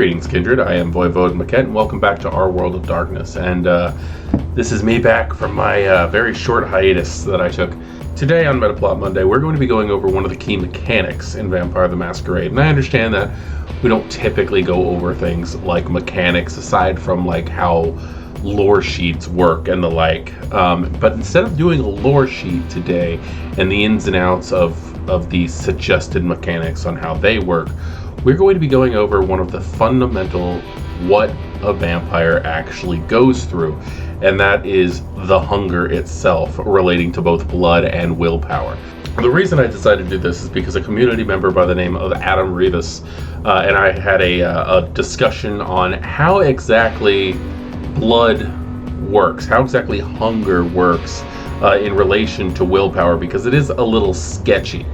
Greetings, Kindred. I am Voivode McKent, and welcome back to our World of Darkness. And this is me back from my very short hiatus that I took. Today on Metaplot Monday, we're going to be going over one of the key mechanics in Vampire the Masquerade. And I understand that we don't typically go over things like mechanics, aside from like how lore sheets work and the like. But instead of doing a lore sheet today and the ins and outs of the suggested mechanics on how they work, we're going to be going over one of the fundamental what a vampire actually goes through, and that is the hunger itself, relating to both blood and willpower. The reason I decided to do this is because a community member by the name of Adam Rivas and I had a discussion on how exactly blood works, how exactly hunger works in relation to willpower, because it is a little sketchy.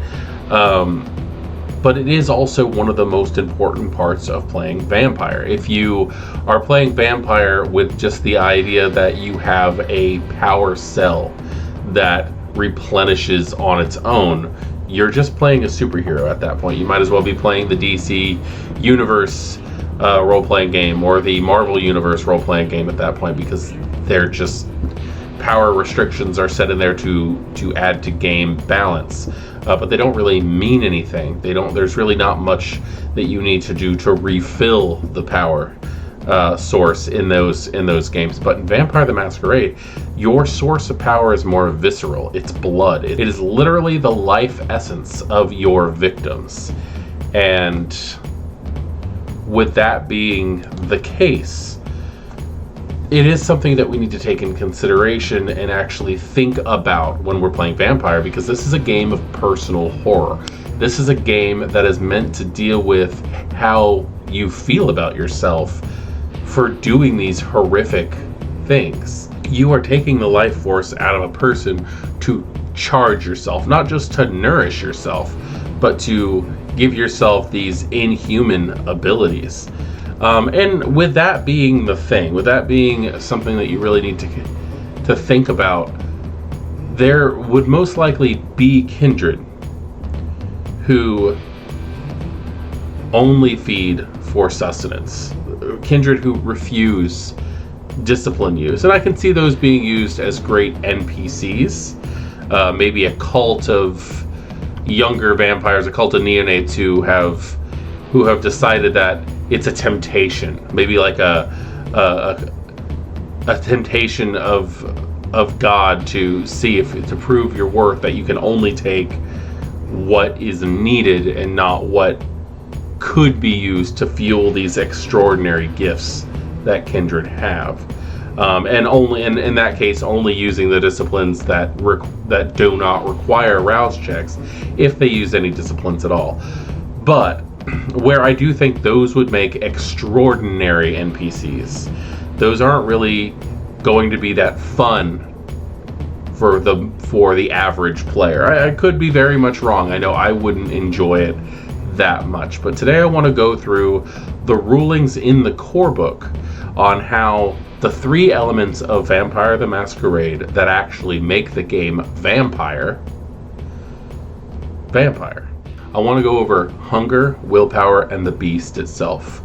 But it is also one of the most important parts of playing Vampire. If you are playing Vampire with just the idea that you have a power cell that replenishes on its own, you're just playing a superhero at that point. You might as well be playing the DC Universe role-playing game or the Marvel Universe role-playing game at that point, because they're just power restrictions are set in there to add to game balance. But they don't really mean anything. There's really not much that you need to do to refill the power source in those games. But in Vampire the Masquerade, your source of power is more visceral. It's blood. It is literally the life essence of your victims. And with that being the case, it is something that we need to take in consideration and actually think about when we're playing Vampire, because this is a game of personal horror. This is a game that is meant to deal with how you feel about yourself for doing these horrific things. You are taking the life force out of a person to charge yourself, not just to nourish yourself, but to give yourself these inhuman abilities. And with that being the thing, with that being something that you really need to think about, there would most likely be Kindred who only feed for sustenance. Kindred who refuse discipline use. And I can see those being used as great NPCs. Maybe a cult of younger vampires, a cult of neonates who have decided that it's a temptation, maybe like a temptation of God to see to prove your worth, that you can only take what is needed and not what could be used to fuel these extraordinary gifts that Kindred have. And only in that case, only using the disciplines that do not require rouse checks, if they use any disciplines at all. But where I do think those would make extraordinary NPCs, those aren't really going to be that fun for the average player. I could be very much wrong. I know I wouldn't enjoy it that much. But today I want to go through the rulings in the core book on how the three elements of Vampire the Masquerade that actually make the game Vampire. I want to go over hunger, willpower, and the beast itself.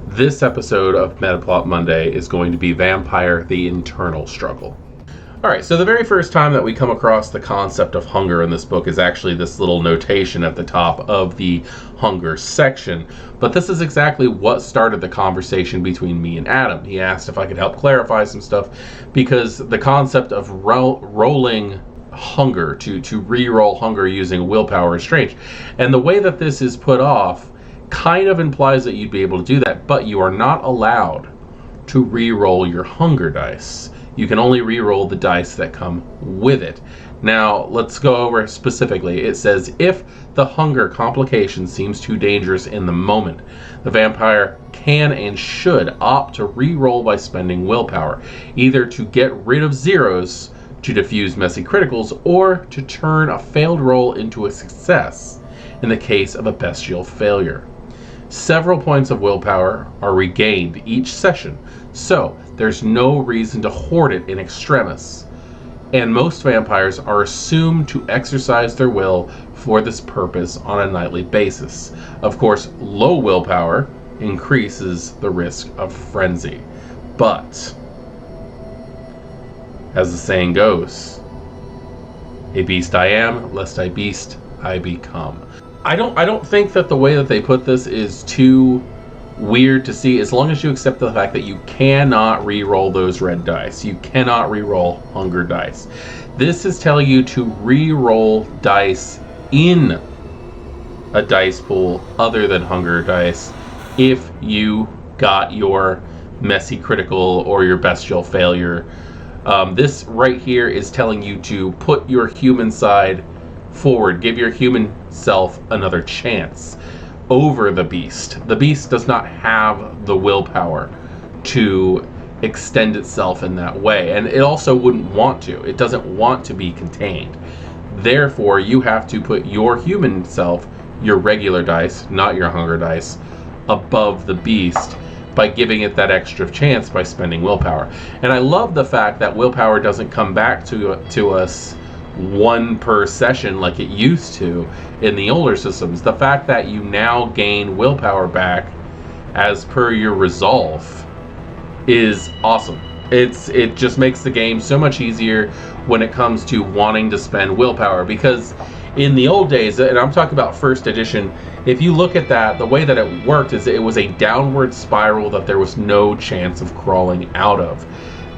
This episode of Metaplot Monday is going to be Vampire, the internal struggle. Alright, so the very first time that we come across the concept of hunger in this book is actually this little notation at the top of the hunger section. But this is exactly what started the conversation between me and Adam. He asked if I could help clarify some stuff, because the concept of rolling hunger, to re-roll hunger using willpower is strange. And the way that this is put off kind of implies that you'd be able to do that, but you are not allowed to re-roll your hunger dice. You can only re-roll the dice that come with it. Now, let's go over specifically. It says, if the hunger complication seems too dangerous in the moment, the vampire can and should opt to re-roll by spending willpower, either to get rid of zeros to diffuse messy criticals, or to turn a failed roll into a success in the case of a bestial failure. Several points of willpower are regained each session, so there's no reason to hoard it in extremis. And most vampires are assumed to exercise their will for this purpose on a nightly basis. Of course, low willpower increases the risk of frenzy. But, as the saying goes, a beast I am, lest I beast I become. I don't think that the way that they put this is too weird to see, as long as you accept the fact that you cannot re-roll those red dice. You cannot re-roll hunger dice. This is telling you to re-roll dice in a dice pool other than hunger dice if you got your messy critical or your bestial failure. This right here is telling you to put your human side forward, give your human self another chance over the beast. The beast does not have the willpower to extend itself in that way, and it also wouldn't want to. It doesn't want to be contained. Therefore, you have to put your human self, your regular dice, not your hunger dice, above the beast by giving it that extra chance by spending willpower. And I love the fact that willpower doesn't come back to us one per session like it used to in the older systems. The fact that you now gain willpower back as per your resolve is awesome. It just makes the game so much easier when it comes to wanting to spend willpower, because in the old days, and I'm talking about first edition, if you look at that, the way that it worked is it was a downward spiral that there was no chance of crawling out of.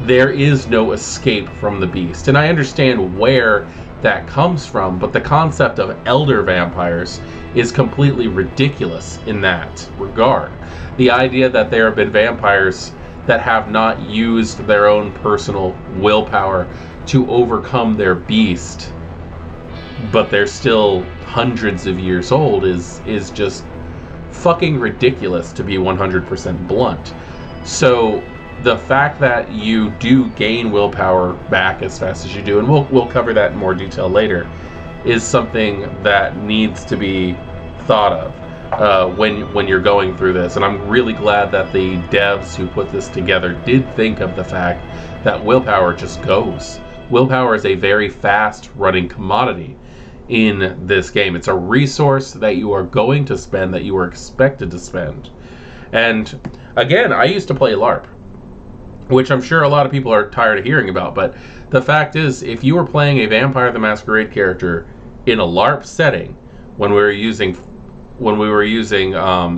There is no escape from the beast. And I understand where that comes from, but the concept of elder vampires is completely ridiculous in that regard. The idea that there have been vampires that have not used their own personal willpower to overcome their beast, but they're still hundreds of years old, is just fucking ridiculous, to be 100% blunt. So the fact that you do gain willpower back as fast as you do, and we'll cover that in more detail later, is something that needs to be thought of when you're going through this. And I'm really glad that the devs who put this together did think of the fact that willpower just goes. Willpower is a very fast running commodity in this game. It's a resource that you are going to spend, that you are expected to spend. And again, I used to play LARP, which I'm sure a lot of people are tired of hearing about, but the fact is, if you were playing a Vampire the Masquerade character in a LARP setting, when we were using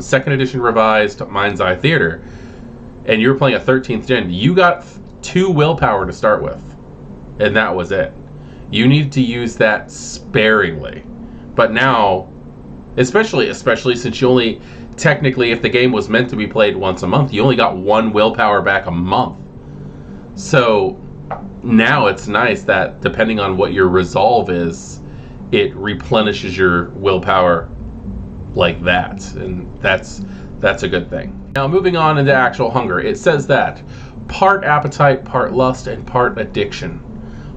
second edition revised Mind's Eye Theater, and you were playing a 13th gen, you got 2 willpower to start with, and that was it. You need to use that sparingly. But now, especially since you only, technically, if the game was meant to be played once a month, you only got 1 willpower back a month. So now it's nice that depending on what your resolve is, it replenishes your willpower like that, and that's a good thing. Now moving on into actual hunger, it says that part appetite, part lust, and part addiction.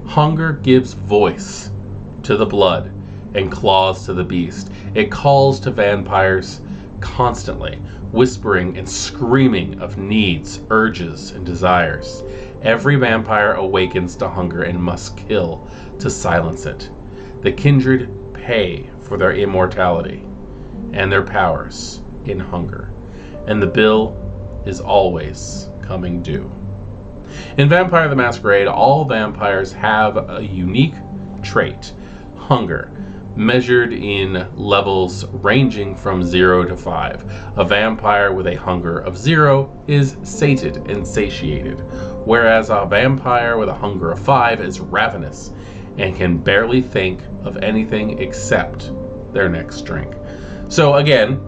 Hunger gives voice to the blood and claws to the beast. It calls to vampires constantly, whispering and screaming of needs, urges, and desires. Every vampire awakens to hunger and must kill to silence it. The Kindred pay for their immortality and their powers in hunger, and the bill is always coming due. In Vampire the Masquerade, all vampires have a unique trait, hunger, measured in levels ranging from 0 to 5. A vampire with a hunger of 0 is sated and satiated, whereas a vampire with a hunger of 5 is ravenous and can barely think of anything except their next drink. So again,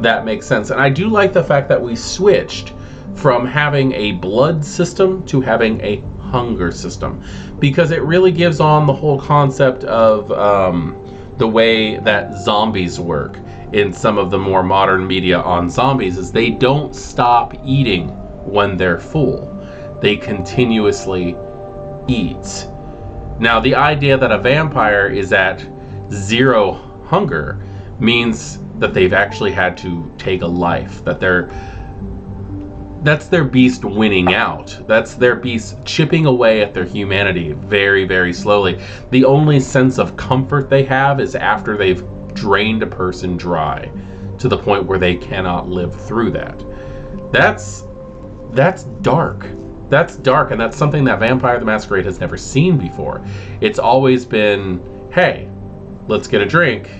that makes sense. And I do like the fact that we switched from having a blood system to having a hunger system, because it really gives on the whole concept of the way that zombies work in some of the more modern media on zombies. Is they don't stop eating when they're full. They continuously eat. Now, the idea that a vampire is at 0 hunger means that they've actually had to take a life, that's their beast winning out. That's their beast chipping away at their humanity very, very slowly. The only sense of comfort they have is after they've drained a person dry to the point where they cannot live through that. That's dark. That's dark, and that's something that Vampire the Masquerade has never seen before. It's always been, hey, let's get a drink.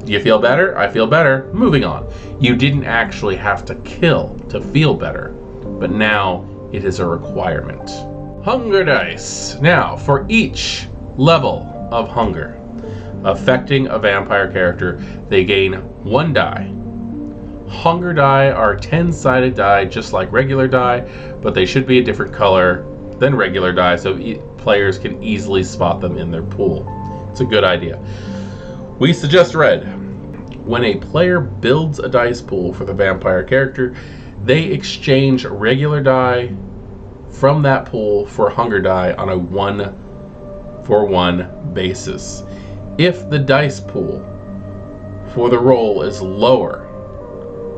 Do you feel better? I feel better. Moving on. You didn't actually have to kill to feel better, but now it is a requirement. Hunger dice. Now, for each level of hunger affecting a vampire character, they gain 1 die. Hunger die are 10-sided die, just like regular die, but they should be a different color than regular die, so players can easily spot them in their pool. It's a good idea. We suggest red. When a player builds a dice pool for the vampire character, they exchange regular die from that pool for hunger die on a 1-for-1 basis. If the dice pool for the roll is lower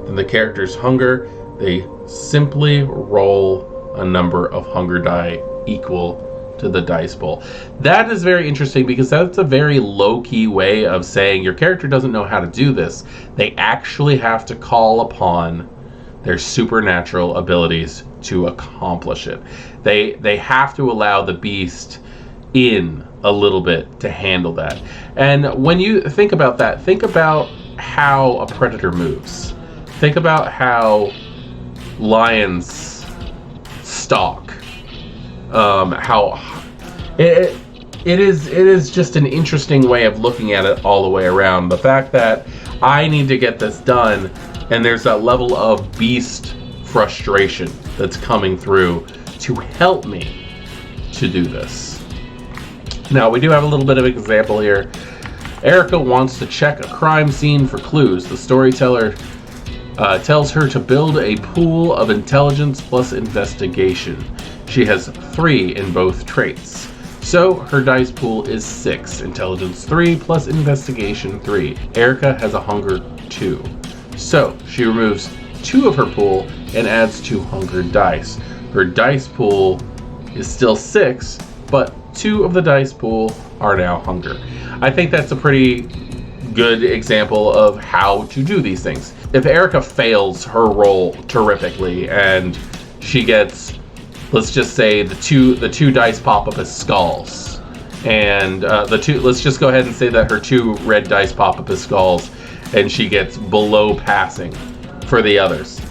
than the character's hunger, they simply roll a number of hunger die equal to the dice pool. That is very interesting because that's a very low-key way of saying your character doesn't know how to do this. They actually have to call upon their supernatural abilities to accomplish it. They have to allow the beast in a little bit to handle that. And when you think about that, think about how a predator moves. Think about how lions stalk. How it is just an interesting way of looking at it all the way around. The fact that I need to get this done, and there's that level of beast frustration that's coming through to help me to do this. Now, we do have a little bit of an example here. Erica wants to check a crime scene for clues. The storyteller tells her to build a pool of intelligence plus investigation. She has 3 in both traits. So her dice pool is 6. Intelligence 3 plus investigation 3. Erica has a hunger 2. So she removes 2 of her pool and adds 2 hunger dice. Her dice pool is still 6, but 2 of the dice pool are now hunger. I think that's a pretty good example of how to do these things. If Erica fails her roll terrifically and she gets, let's just say the two dice pop up as skulls, and let's just go ahead and say that her 2 red dice pop up as skulls, and she gets below passing for the others.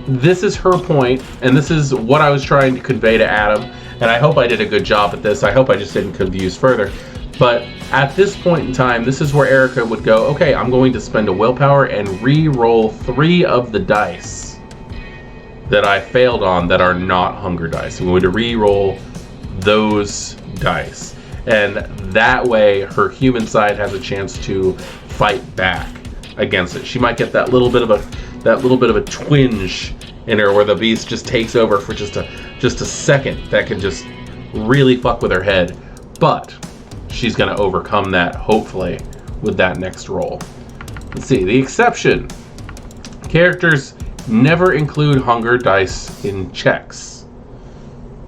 This is her point, and this is what I was trying to convey to Adam, and I hope I did a good job at this. I hope I just didn't confuse further. But at this point in time, this is where Erica would go, okay, I'm going to spend a willpower and re-roll 3 of the dice that I failed on that are not hunger dice. I'm going to re-roll those dice. And that way, her human side has a chance to fight back against it. She might get that little bit of a twinge in her where the beast just takes over for just a second. That can just really fuck with her head. But she's going to overcome that, hopefully, with that next roll. Let's see. The exception. Characters never include hunger dice in checks,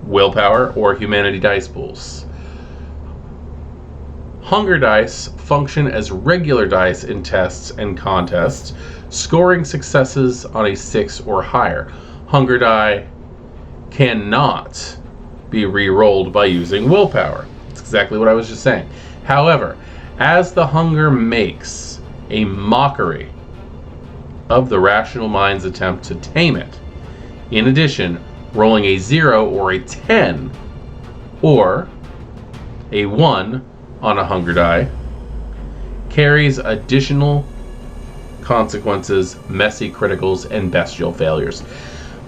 willpower, or humanity dice pools. Hunger dice function as regular dice in tests and contests, scoring successes on a 6 or higher. Hunger die cannot be re-rolled by using willpower. Exactly what I was just saying. However, as the hunger makes a mockery of the rational mind's attempt to tame it, in addition, rolling a 0 or a 10 or a 1 on a hunger die carries additional consequences, messy criticals, and bestial failures.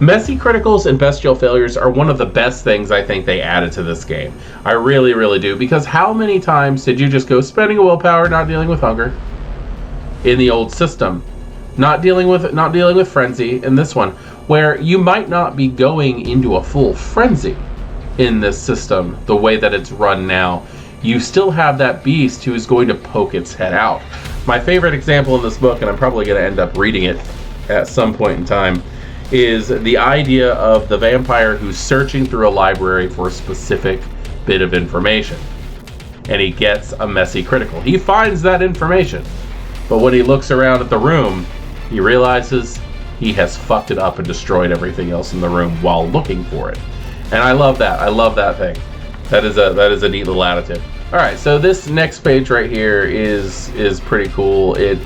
Messy criticals and bestial failures are one of the best things I think they added to this game. I really, really do. Because how many times did you just go spending a willpower, not dealing with hunger in the old system, not dealing with frenzy in this one, where you might not be going into a full frenzy in this system the way that it's run now. You still have that beast who is going to poke its head out. My favorite example in this book, and I'm probably going to end up reading it at some point in time, is the idea of the vampire who's searching through a library for a specific bit of information. And he gets a messy critical. He finds that information. But when he looks around at the room, he realizes he has fucked it up and destroyed everything else in the room while looking for it. And I love that. I love that thing. That is a neat little additive. All right, so this next page right here is pretty cool. It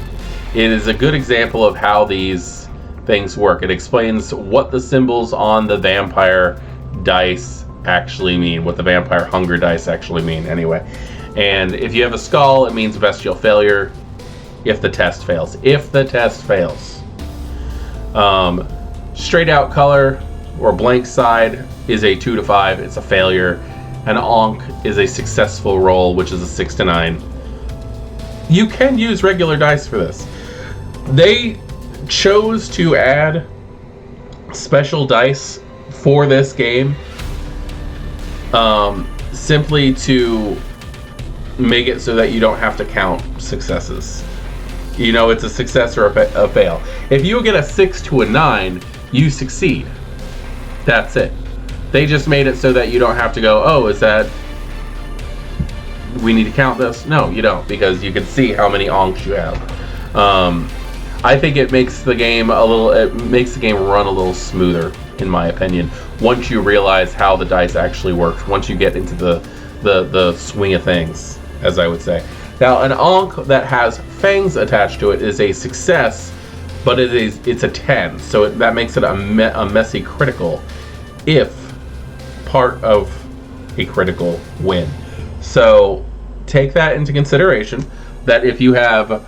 is a good example of how these things work. It explains what the symbols on the vampire dice actually mean, what the vampire hunger dice actually mean anyway. And if you have a skull, it means bestial failure if the test fails. If the test fails. Straight out color or blank side is a 2 to 5. It's a failure. An Ankh is a successful roll, which is a 6 to 9. You can use regular dice for this. They chose to add special dice for this game simply to make it so that you don't have to count successes. You know, it's a success or a fail. If you get a 6 to a 9, you succeed. That's it. They just made it so that you don't have to go, oh, is that... we need to count this? No, you don't, because you can see how many Ankhs you have. I think it makes the game run a little smoother, in my opinion, once you realize how the dice actually works, once you get into the swing of things, as I would say. Now, an Ankh that has fangs attached to it is a success, but it's a 10, so that makes it a messy critical if part of a critical win. So take that into consideration, that if you have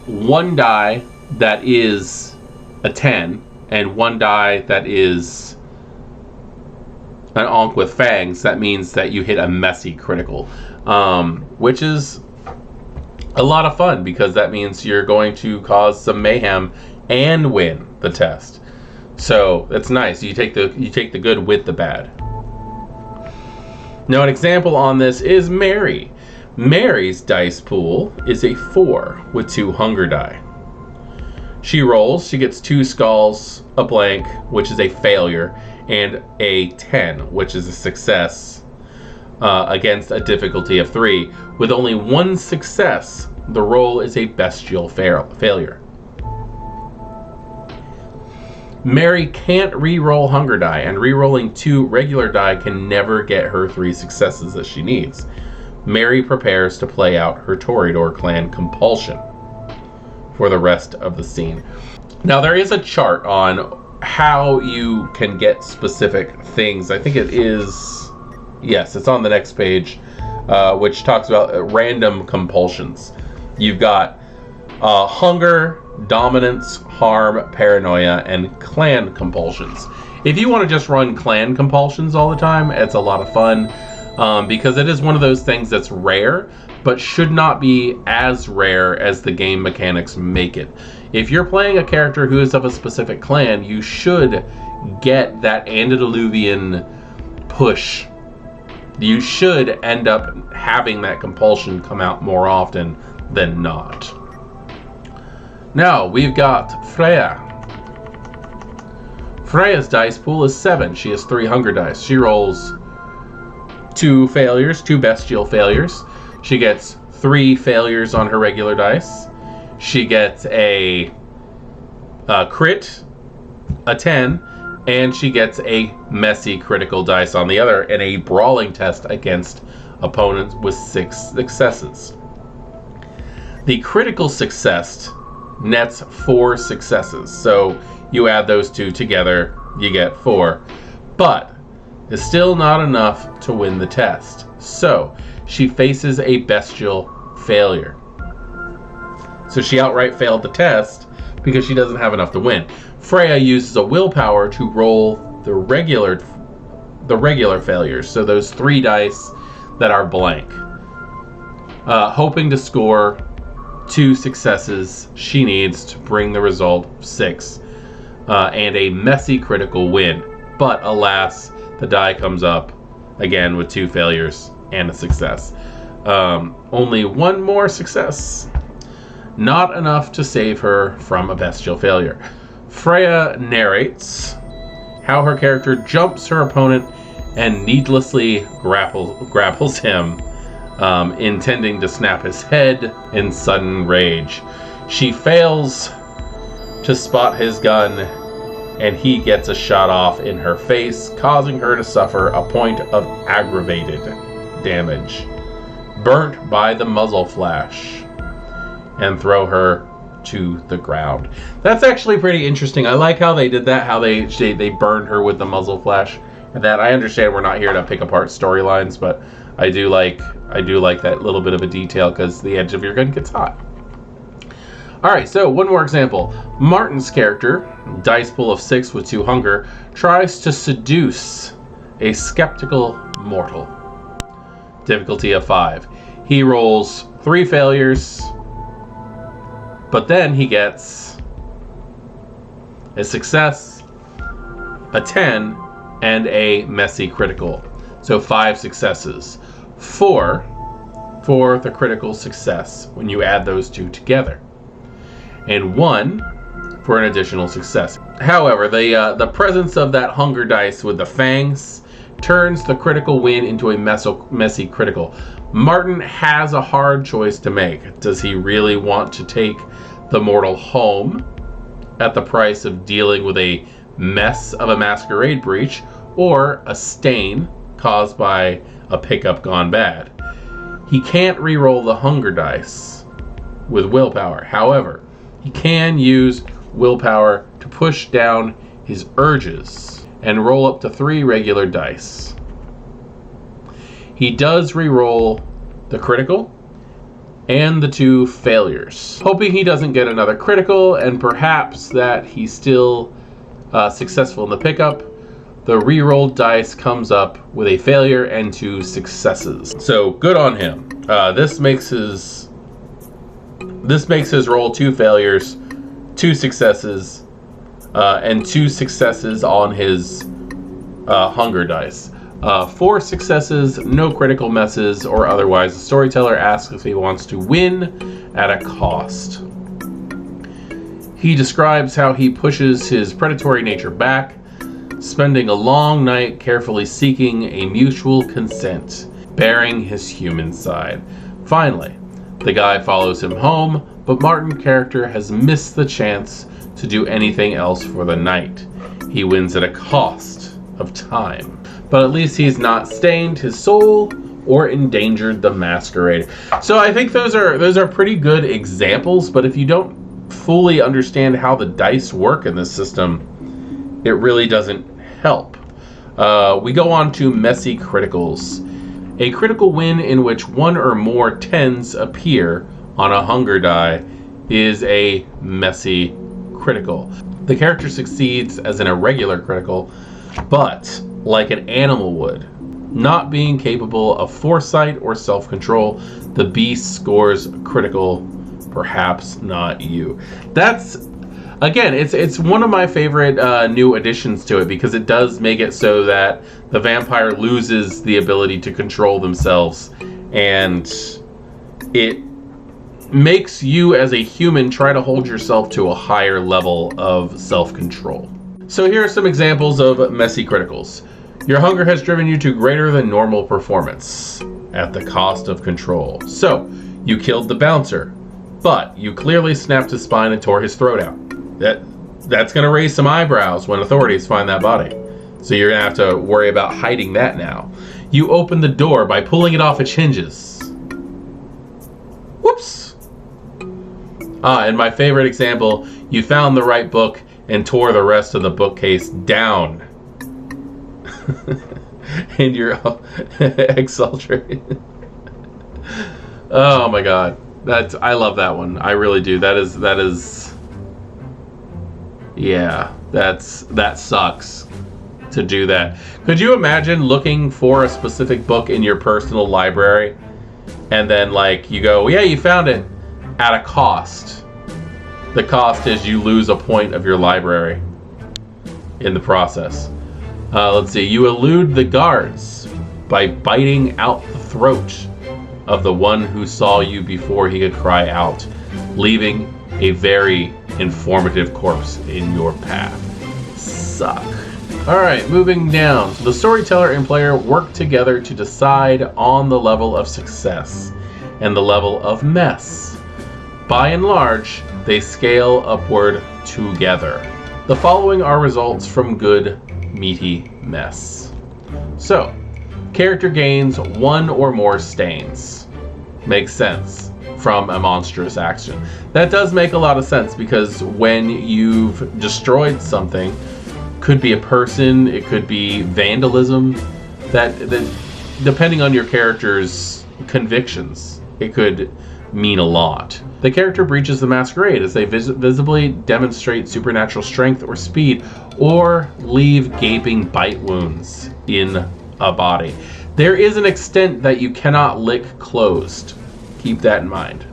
one die that is a 10 and one die that is an Ankh with fangs, that means that you hit a messy critical, which is a lot of fun, because that means you're going to cause some mayhem and win the test. So it's nice. You take the good with the bad. Now, an example on this is Mary. Mary's dice pool is a 4 with 2 hunger die. She rolls, she gets 2 skulls, a blank, which is a failure, and a 10, which is a success, against a difficulty of 3. With only 1 success, the roll is a bestial failure. Mary can't re-roll hunger die, and re-rolling 2 regular die can never get her 3 successes that she needs. Mary prepares to play out her Toreador clan compulsion for the rest of the scene. Now, there is a chart on how you can get specific things. I think it is, yes, it's on the next page, which talks about random compulsions. You've got hunger, dominance, harm, paranoia, and clan compulsions. If you want to just run clan compulsions all the time, it's a lot of fun, because it is one of those things that's rare, but should not be as rare as the game mechanics make it. If you're playing a character who is of a specific clan, you should get that antediluvian push. You should end up having that compulsion come out more often than not. Now, we've got Freya. Freya's dice pool is 7. She has 3 hunger dice. She rolls 2 failures, 2 bestial failures. She gets 3 failures on her regular dice. She gets a crit, a 10, and she gets a messy critical dice on the other, and a brawling test against opponents with 6 successes. The critical success nets 4 successes, so you add those 2 together, you get 4, but it's still not enough to win the test. So she faces a bestial failure. So she outright failed the test because she doesn't have enough to win. Freya uses a willpower to roll the regular failures, so those 3 dice that are blank, hoping to score 2 successes she needs to bring the result 6, and a messy critical win. But alas, the die comes up again with 2 failures and a success. Only 1 more success. Not enough to save her from a bestial failure. Freya narrates how her character jumps her opponent and needlessly grapples him, intending to snap his head in sudden rage. She fails to spot his gun, and he gets a shot off in her face, causing her to suffer a point of aggravated damage. Burnt by the muzzle flash, and throw her to the ground. That's actually pretty interesting. I like how they did that, how they burned her with the muzzle flash. And that, I understand we're not here to pick apart storylines, but I do like that little bit of a detail because the edge of your gun gets hot. Alright, so one more example. Martin's character, dice pool of 6 with 2 hunger, tries to seduce a skeptical mortal. Difficulty of 5. He rolls 3 failures, but then he gets a success, a 10, and a messy critical. So 5 successes. 4 for the critical success when you add those two together. And 1 for an additional success. However, the presence of that hunger dice with the fangs turns the critical win into a messy critical. Martin has a hard choice to make. Does he really want to take the mortal home at the price of dealing with a mess of a masquerade breach or a stain caused by a pickup gone bad? He can't re-roll the hunger dice with willpower. However, he can use willpower to push down his urges and roll up to 3 regular dice. He does re-roll the critical and the 2 failures, hoping he doesn't get another critical and perhaps that he's still successful in the pickup. The re-rolled dice comes up with a failure and 2 successes. So good on him. This makes his roll 2 failures, 2 successes, and 2 successes on his hunger dice. 4 successes, no critical messes, or otherwise. The storyteller asks if he wants to win at a cost. He describes how he pushes his predatory nature back, spending a long night carefully seeking a mutual consent, bearing his human side. Finally, the guy follows him home, but Martin's character has missed the chance to do anything else for the night. He wins at a cost of time, but at least he's not stained his soul or endangered the masquerade. So I think those are pretty good examples, but if you don't fully understand how the dice work in this system, it really doesn't help. We go on to messy criticals. A critical win in which 1 or more 10s appear on a hunger die is a messy critical. The character succeeds as an irregular critical, but like an animal would, not being capable of foresight or self-control, the beast scores critical, perhaps not you. That's, again, it's one of my favorite new additions to it, because it does make it so that the vampire loses the ability to control themselves, and it makes you as a human try to hold yourself to a higher level of self-control. So here are some examples of messy criticals. Your hunger has driven you to greater than normal performance at the cost of control. So, you killed the bouncer, but you clearly snapped his spine and tore his throat out. That's going to raise some eyebrows when authorities find that body. So you're going to have to worry about hiding that now. You opened the door by pulling it off its hinges. Whoops! And my favorite example, you found the right book and tore the rest of the bookcase down. And you're exultant. Oh my god. I love that one. I really do. That is yeah, that sucks to do that. Could you imagine looking for a specific book in your personal library and then like you go, yeah, you found it at a cost. The cost is you lose a point of your library in the process. Let's see. You elude the guards by biting out the throat of the one who saw you before he could cry out, leaving a very informative corpse in your path. Suck. Alright, moving down. The storyteller and player work together to decide on the level of success and the level of mess. By and large, They scale upward together. The following are results from good, meaty mess. So, character gains 1 or more stains. Makes sense from a monstrous action. That does make a lot of sense because when you've destroyed something, could be a person, it could be vandalism, that depending on your character's convictions, it could mean a lot. The character breaches the masquerade as they visibly demonstrate supernatural strength or speed, or leave gaping bite wounds in a body. There is an extent that you cannot lick closed. Keep that in mind.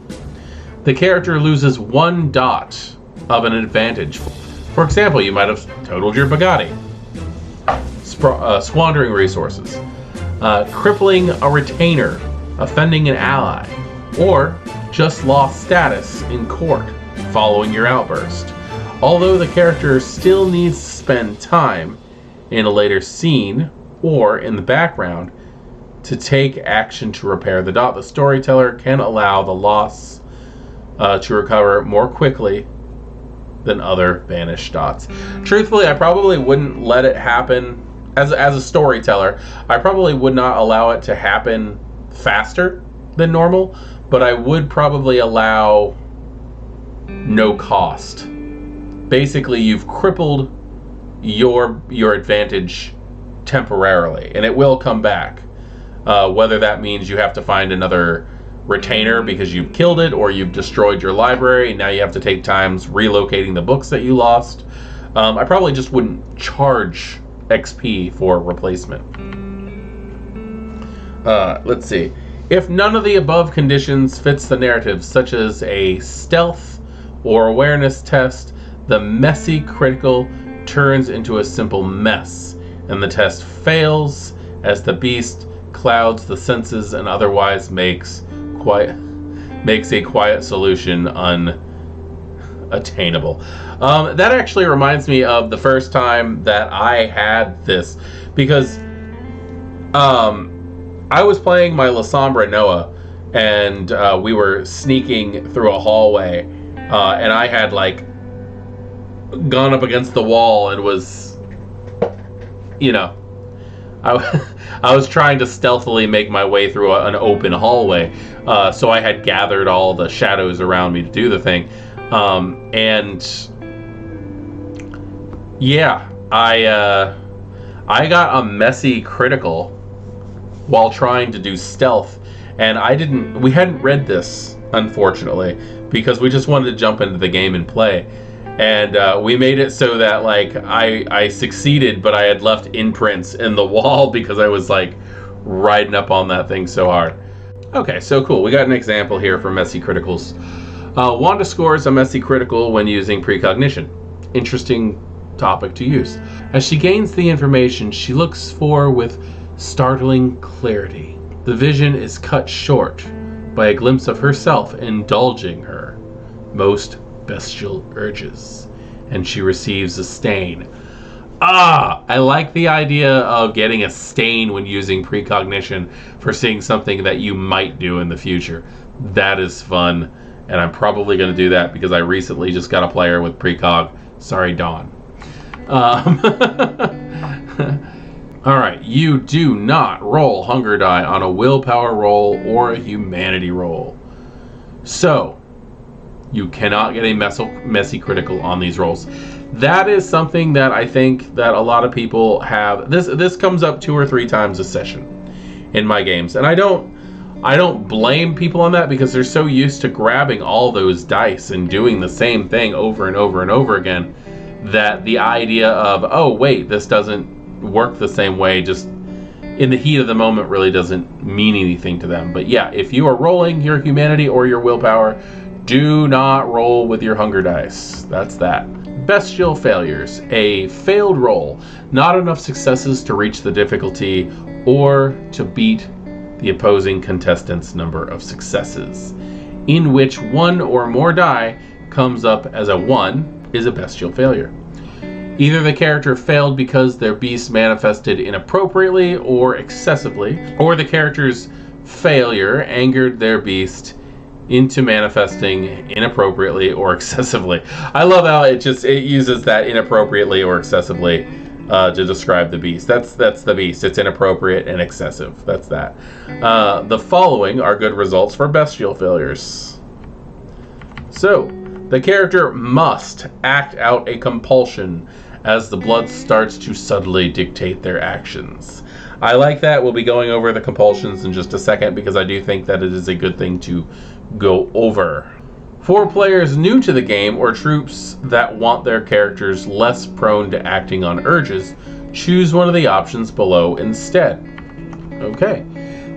The character loses 1 dot of an advantage. For example, you might have totaled your Bugatti, squandering resources, crippling a retainer, offending an ally, or just lost status in court following your outburst. Although the character still needs to spend time in a later scene or in the background to take action to repair the dot, the storyteller can allow the loss to recover more quickly than other vanished dots. Truthfully, I probably wouldn't let it happen as a storyteller. I probably would not allow it to happen faster than normal, but I would probably allow no cost. Basically, you've crippled your advantage temporarily, and it will come back. Whether that means you have to find another retainer because you've killed it, or you've destroyed your library and now you have to take times relocating the books that you lost. I probably just wouldn't charge XP for replacement. Let's see. If none of the above conditions fits the narrative, such as a stealth or awareness test, the messy critical turns into a simple mess, and the test fails as the beast clouds the senses and otherwise makes a quiet solution unattainable. That actually reminds me of the first time that I had this, because I was playing my La Sombra Noah, and we were sneaking through a hallway, and I had gone up against the wall and was, I was trying to stealthily make my way through an open hallway, so I had gathered all the shadows around me to do the thing, I got a messy critical while trying to do stealth, and we hadn't read this, unfortunately, because we just wanted to jump into the game and play. And we made it so that I succeeded, but I had left imprints in the wall because I was riding up on that thing so hard. Okay, so cool. We got an example here for messy criticals. Wanda scores a messy critical when using precognition. Interesting topic to use. As she gains the information she looks for with startling clarity, the vision is cut short by a glimpse of herself indulging her most bestial urges, and she receives a stain. I like the idea of getting a stain when using precognition for seeing something that you might do in the future. That is fun, and I'm probably going to do that because I recently just got a player with precog. Sorry, Dawn. Alright, you do not roll hunger die on a willpower roll or a humanity roll. So, you cannot get a messy critical on these rolls. That is something that I think that a lot of people have. This comes up 2 or 3 times a session in my games, and I don't blame people on that because they're so used to grabbing all those dice and doing the same thing over and over and over again that the idea of, oh wait, this doesn't work the same way, just in the heat of the moment, really doesn't mean anything to them. But yeah, if you are rolling your humanity or your willpower, do not roll with your hunger dice. That's that. Bestial failures. A failed roll. Not enough successes to reach the difficulty or to beat the opposing contestant's number of successes, in which 1 or more die comes up as a 1 is a bestial failure. Either the character failed because their beast manifested inappropriately or excessively, or the character's failure angered their beast into manifesting inappropriately or excessively. I love how it uses that inappropriately or excessively to describe the beast. That's the beast. It's inappropriate and excessive. That's that. The following are good results for bestial failures. So, the character must act out a compulsion as the blood starts to subtly dictate their actions. I like that. We'll be going over the compulsions in just a second because I do think that it is a good thing to go over. For players new to the game or troops that want their characters less prone to acting on urges, choose one of the options below instead. Okay.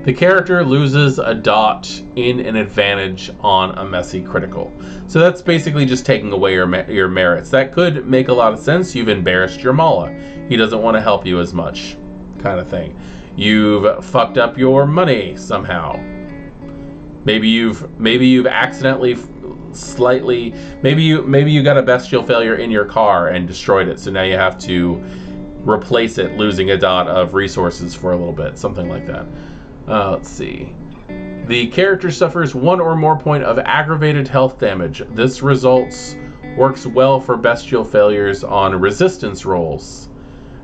The character loses a dot in an advantage on a messy critical. So that's basically just taking away your merits. That could make a lot of sense. You've embarrassed your Mala. He doesn't want to help you as much, kind of thing. You've fucked up your money somehow. Maybe you've accidentally maybe you got a bestial failure in your car and destroyed it. So now you have to replace it, losing a dot of resources for a little bit, something like that. Let's see. The character suffers 1 or more point of aggravated health damage. This works well for bestial failures on resistance rolls,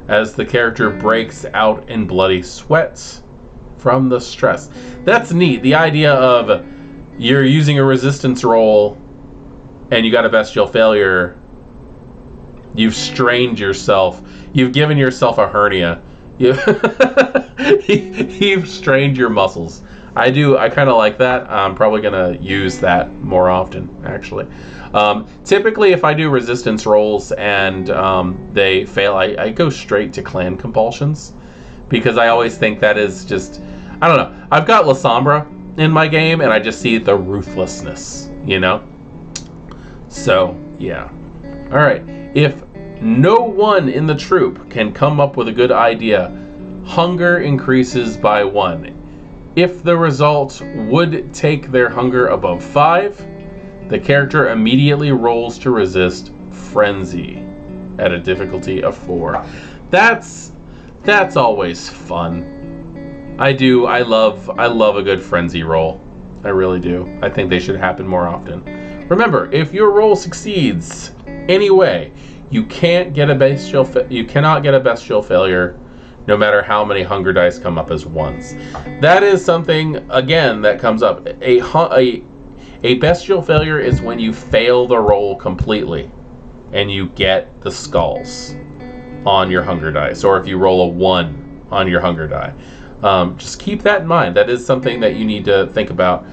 as the character breaks out in bloody sweat from the stress. That's neat. The idea of you're using a resistance roll and you got a bestial failure. You've strained yourself. You've given yourself a hernia. You've strained your muscles. I kind of like that. I'm probably going to use that more often, actually. Typically, if I do resistance rolls and they fail, I go straight to clan compulsions, because I always think that is just, I don't know. I've got La Sombra in my game, and I just see the ruthlessness, you know? So, yeah. All right. If no one in the troop can come up with a good idea, hunger increases by 1. If the result would take their hunger above 5, the character immediately rolls to resist frenzy at a difficulty of 4. That's always fun. I love a good frenzy roll. I really do. I think they should happen more often. Remember, if your roll succeeds anyway, you cannot get a bestial failure, no matter how many hunger dice come up as ones. That is something, again, that comes up. A bestial failure is when you fail the roll completely and you get the skulls on your hunger dice, or if you roll a 1 on your hunger die. Just keep that in mind. That is something that you need to think about,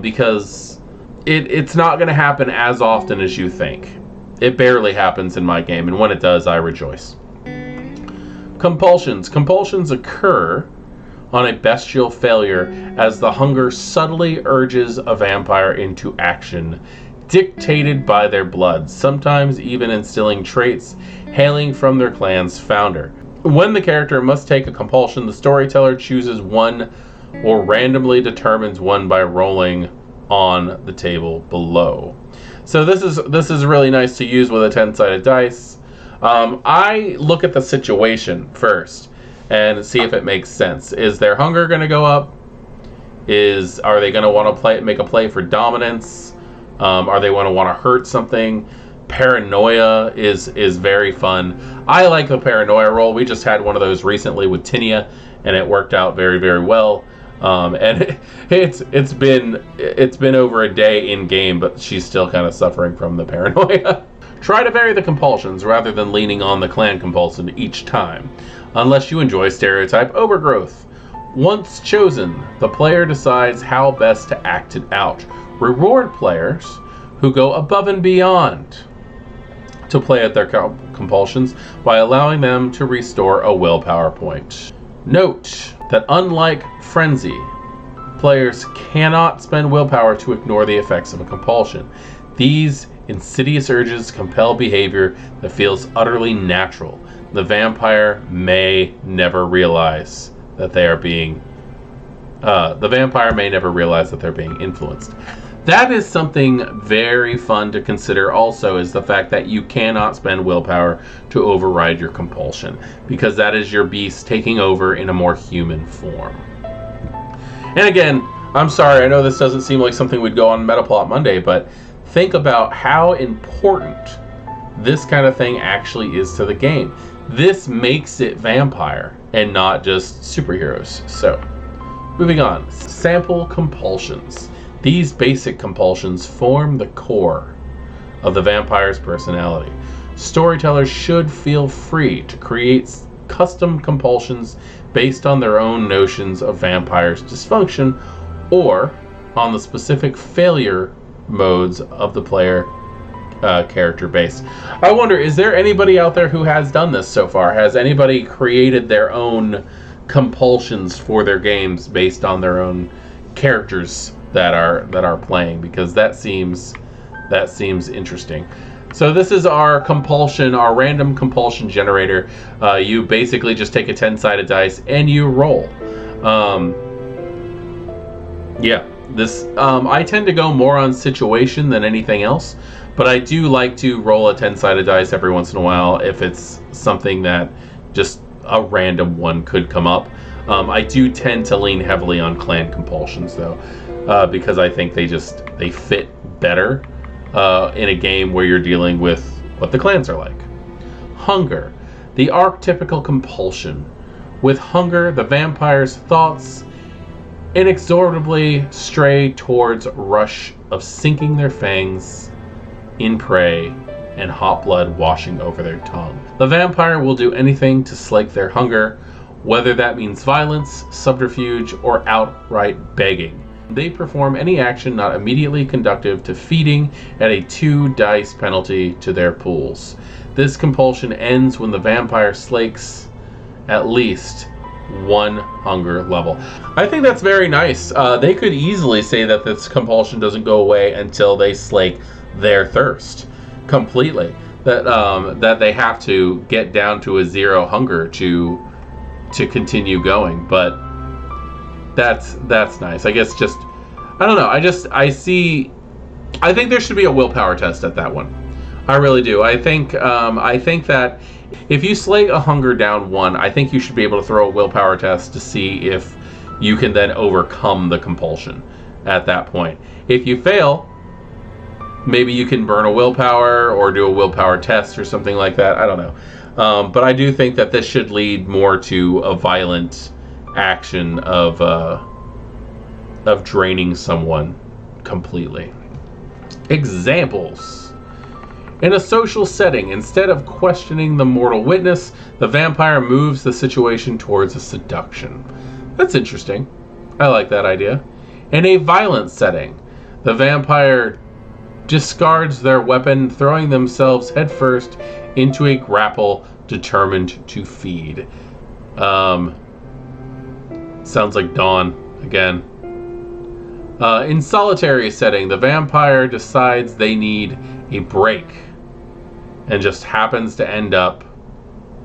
because it's not going to happen as often as you think. It barely happens in my game, and when it does, I rejoice. Compulsions. Compulsions occur on a bestial failure as the hunger subtly urges a vampire into action, dictated by their blood, sometimes even instilling traits hailing from their clan's founder. When the character must take a compulsion, the storyteller chooses one or randomly determines one by rolling on the table below. So this is really nice to use with a 10-sided dice. I look at the situation first and see if it makes sense. Is their hunger going to go up? Are they going to want to make a play for dominance? Are they going to want to hurt something? Paranoia is very fun. I like the paranoia roll. We just had one of those recently with Tinia, and it worked out very, very well. And it's been over a day in game, but she's still kind of suffering from the paranoia. Try to vary the compulsions rather than leaning on the clan compulsion each time, unless you enjoy stereotype overgrowth. Once chosen, the player decides how best to act it out. Reward players who go above and beyond to play at their compulsions by allowing them to restore a willpower point. Note that unlike Frenzy, players cannot spend willpower to ignore the effects of a compulsion. These insidious urges compel behavior that feels utterly natural. The vampire may never realize that they are being influenced. That is something very fun to consider also, is the fact that you cannot spend willpower to override your compulsion, because that is your beast taking over in a more human form. And again, I'm sorry, I know this doesn't seem like something we'd go on Metaplot Monday, but think about how important this kind of thing actually is to the game. This makes it Vampire and not just superheroes. So, moving on. Sample compulsions. These basic compulsions form the core of the vampire's personality. Storytellers should feel free to create custom compulsions based on their own notions of vampire's dysfunction or on the specific failure modes of the player character base. I wonder, is there anybody out there who has done this so far? Has anybody created their own compulsions for their games based on their own characters that are playing? Because that seems interesting. So this is our compulsion, our random compulsion generator. You basically just take a 10-sided dice and you roll. I tend to go more on situation than anything else, but I do like to roll a 10-sided dice every once in a while if it's something that just a random one could come up. I do tend to lean heavily on clan compulsions though, because I think they fit better in a game where you're dealing with what the clans are like. Hunger, the archetypical compulsion. With hunger, the vampire's thoughts inexorably stray towards rush of sinking their fangs in prey and hot blood washing over their tongue. The vampire will do anything to slake their hunger, whether that means violence, subterfuge, or outright begging. They perform any action not immediately conducive to feeding at a 2 dice penalty to their pools. This compulsion ends when the vampire slakes at least 1 hunger level. I think that's very nice. They could easily say that this compulsion doesn't go away until they slake their thirst completely. That they have to get down to a 0 hunger to continue going. But that's nice. I guess just, I don't know. I think there should be a willpower test at that one. I really do. I think that if you slay a hunger down 1, I think you should be able to throw a willpower test to see if you can then overcome the compulsion at that point. If you fail, maybe you can burn a willpower or do a willpower test or something like that. I don't know. But I do think that this should lead more to a violent action of draining someone completely. Examples. In a social setting, instead of questioning the mortal witness, the vampire moves the situation towards a seduction. That's interesting. I like that idea. In a violent setting, the vampire discards their weapon, throwing themselves headfirst into a grapple, determined to feed. Sounds like Dawn again. In solitary setting, the vampire decides they need a break and just happens to end up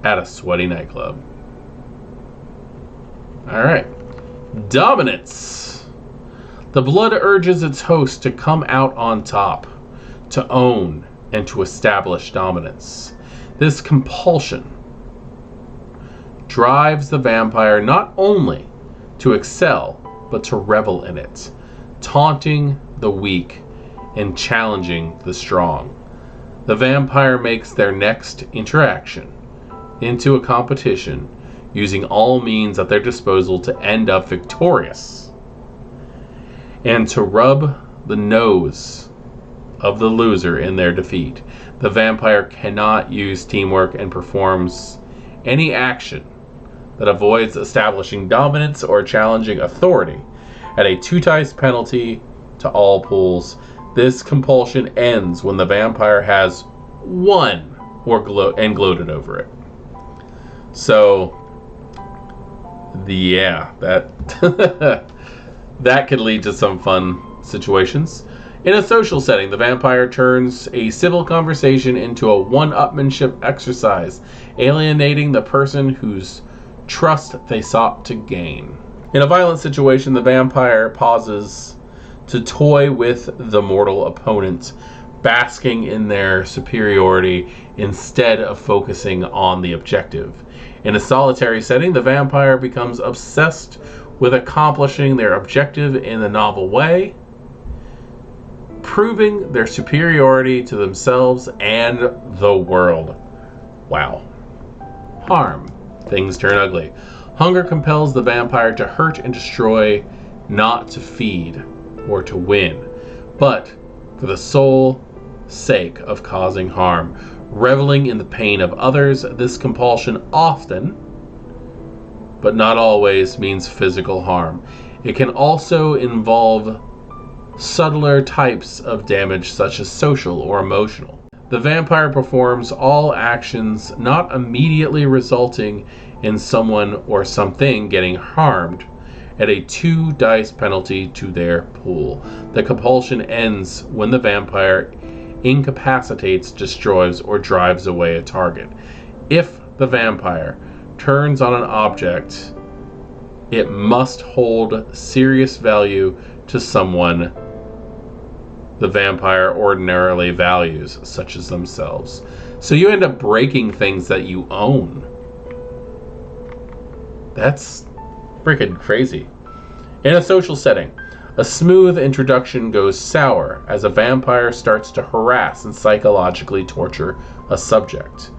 at a sweaty nightclub. Alright. Dominance. The blood urges its host to come out on top, to own, and to establish dominance. This compulsion drives the vampire not only to excel, but to revel in it, taunting the weak and challenging the strong. The vampire makes their next interaction into a competition, using all means at their disposal to end up victorious and to rub the nose of the loser in their defeat. The vampire cannot use teamwork and performs any action that avoids establishing dominance or challenging authority at a 2 dice penalty to all pools. This compulsion ends when the vampire has won or gloated over it. So, yeah, that that could lead to some fun situations. In a social setting, the vampire turns a civil conversation into a one-upmanship exercise, alienating the person whose trust they sought to gain. In a violent situation, the vampire pauses to toy with the mortal opponent, basking in their superiority instead of focusing on the objective. In a solitary setting, the vampire becomes obsessed with accomplishing their objective in a novel way, proving their superiority to themselves and the world. Wow. Harm. Things turn ugly. Hunger compels the vampire to hurt and destroy, not to feed or to win, but for the sole sake of causing harm. Reveling in the pain of others, this compulsion often, but not always, means physical harm. It can also involve subtler types of damage such as social or emotional. The vampire performs all actions not immediately resulting in someone or something getting harmed at a 2 dice penalty to their pool. The compulsion ends when the vampire incapacitates, destroys, or drives away a target. If the vampire turns on an object, it must hold serious value to someone the vampire ordinarily values, such as themselves. So you end up breaking things that you own. That's freaking crazy. In a social setting, a smooth introduction goes sour as a vampire starts to harass and psychologically torture a subject.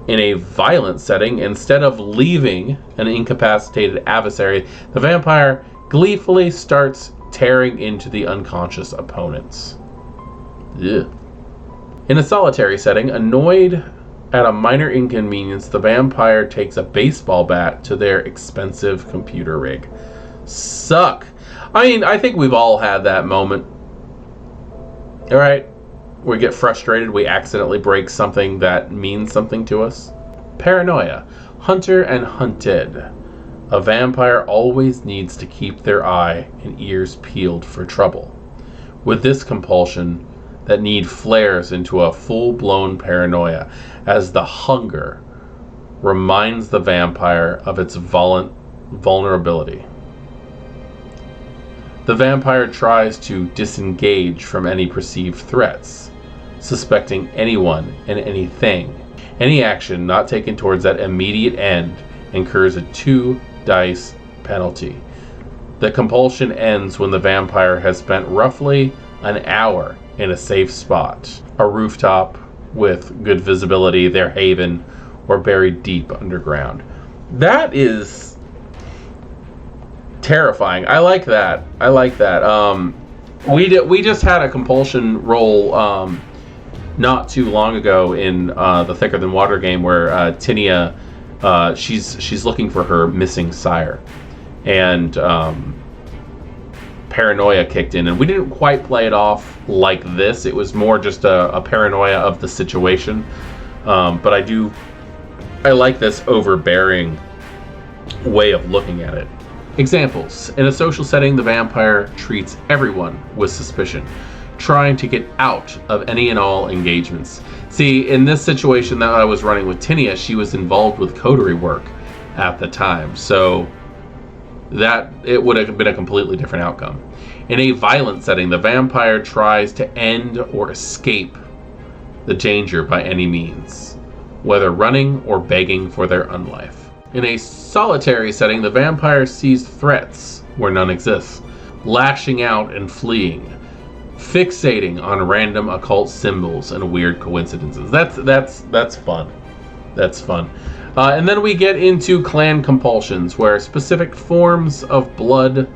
In a violent setting, instead of leaving an incapacitated adversary, the vampire gleefully starts tearing into the unconscious opponents. Ugh. In a solitary setting, annoyed at a minor inconvenience, the vampire takes a baseball bat to their expensive computer rig. Suck. I mean, I think we've all had that moment. Alright, we get frustrated, we accidentally break something that means something to us. Paranoia. Hunter and hunted. A vampire always needs to keep their eye and ears peeled for trouble. With this compulsion, that need flares into a full-blown paranoia as the hunger reminds the vampire of its vulnerability. The vampire tries to disengage from any perceived threats, suspecting anyone and anything. Any action not taken towards that immediate end incurs a 2 dice penalty. The compulsion ends when the vampire has spent roughly an hour in a safe spot, a rooftop with good visibility, their haven, or buried deep underground. That is terrifying. I like that. We just had a compulsion roll not too long ago in the Thicker Than Water game where Tinia, she's looking for her missing sire, and paranoia kicked in, and we didn't quite play it off like this. It was more just a paranoia of the situation, but I like this overbearing way of looking at it. Examples. In a social setting, the vampire treats everyone with suspicion, trying to get out of any and all engagements. See, in this situation that I was running with Tinia, she was involved with coterie work at the time, so that it would have been a completely different outcome. In a violent setting, the vampire tries to end or escape the danger by any means, whether running or begging for their own life. In a solitary setting, the vampire sees threats where none exist, lashing out and fleeing, fixating on random occult symbols and weird coincidences. That's fun. That's fun. And then we get into clan compulsions, where specific forms of blood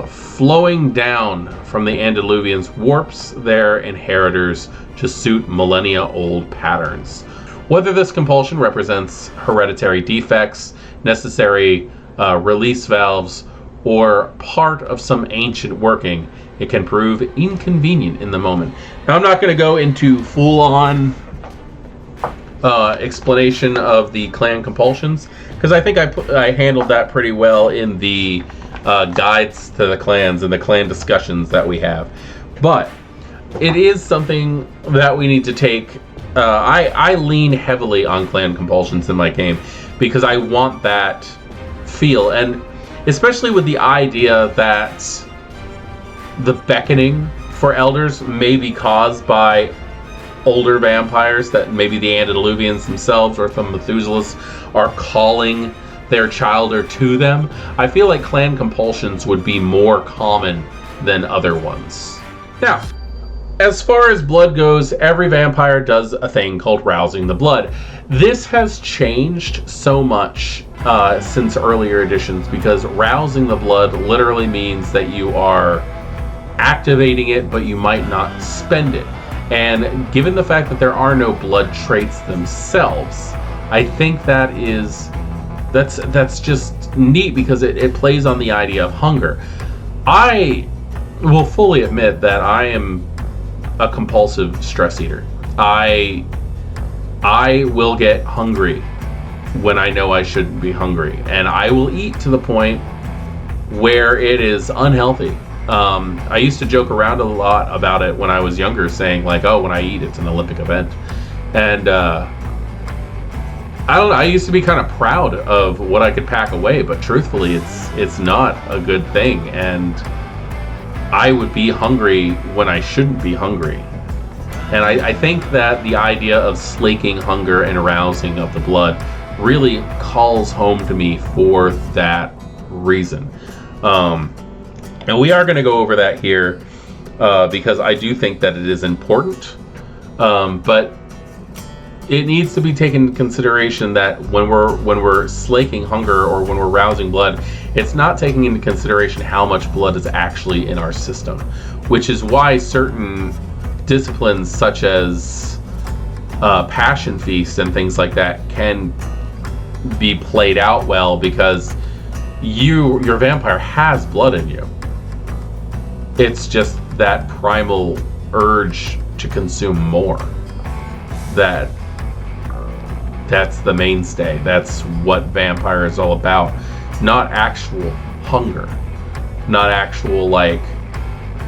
flowing down from the antediluvians warps their inheritors to suit millennia-old patterns. Whether this compulsion represents hereditary defects, necessary release valves, or part of some ancient working, it can prove inconvenient in the moment. Now, I'm not going to go into full-on explanation of the clan compulsions, because I think I handled that pretty well in the guides to the clans and the clan discussions that we have. But it is something that we need to take. I lean heavily on clan compulsions in my game because I want that feel, and especially with the idea that the beckoning for elders may be caused by older vampires, that maybe the antediluvians themselves or some Methuselahs are calling their child or to them. I feel like clan compulsions would be more common than other ones. Now, as far as blood goes, every vampire does a thing called rousing the blood. This has changed so much since earlier editions, because rousing the blood literally means that you are activating it, but you might not spend it. And given the fact that there are no blood traits themselves, I think that's just neat, because it plays on the idea of hunger. I will fully admit that I am a compulsive stress eater. I will get hungry when I know I shouldn't be hungry, and I will eat to the point where it is unhealthy. I used to joke around a lot about it when I was younger, saying like, oh, when I eat, it's an Olympic event. And I don't know, I used to be kind of proud of what I could pack away, but truthfully, it's not a good thing. And I would be hungry when I shouldn't be hungry. And I think that the idea of slaking hunger and rousing of the blood really calls home to me for that reason. And we are going to go over that here because I do think that it is important. But it needs to be taken into consideration that when we're slaking hunger or when we're rousing blood, it's not taking into consideration how much blood is actually in our system, which is why certain disciplines such as passion feast and things like that can be played out well, because your vampire has blood in you. It's just that primal urge to consume more. That's the mainstay. That's what vampire is all about. Not actual hunger. Not actual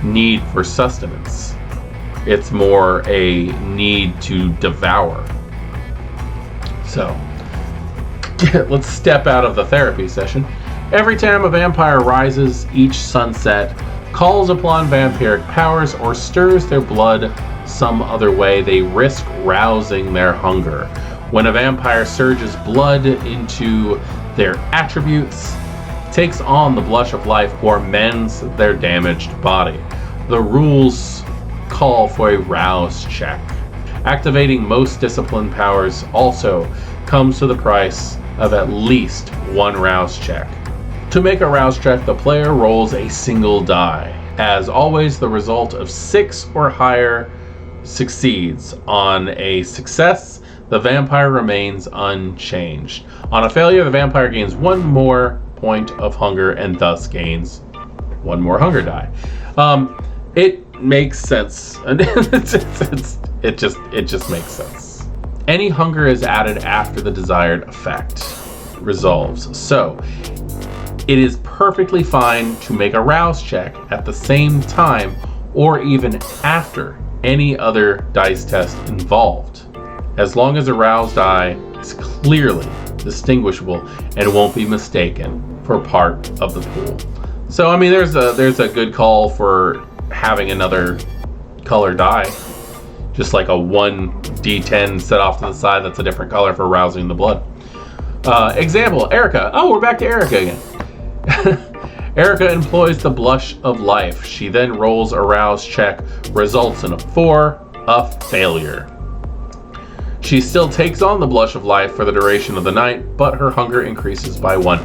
need for sustenance. It's more a need to devour. So, let's step out of the therapy session. Every time a vampire rises each sunset, calls upon vampiric powers, or stirs their blood some other way, they risk rousing their hunger. When a vampire surges blood into their attributes, takes on the blush of life, or mends their damaged body, the rules call for a rouse check. Activating most discipline powers also comes to the price of at least one rouse check. To make a rouse check, the player rolls a single die. As always, the result of 6 or higher succeeds. On a success, the vampire remains unchanged. On a failure, the vampire gains 1 more point of hunger and thus gains 1 more hunger die. It makes sense. It just makes sense. Any hunger is added after the desired effect resolves. So, it is perfectly fine to make a rouse check at the same time or even after any other dice test involved, as long as a rouse die is clearly distinguishable and won't be mistaken for part of the pool. So I mean, there's a good call for having another color die, just like a 1d10 set off to the side that's a different color for rousing the blood. Example, Erica. Oh, we're back to Erica again. Erica employs the blush of life. She then rolls a rouse check, results in a 4, a failure. She still takes on the blush of life for the duration of the night, but her hunger increases by 1.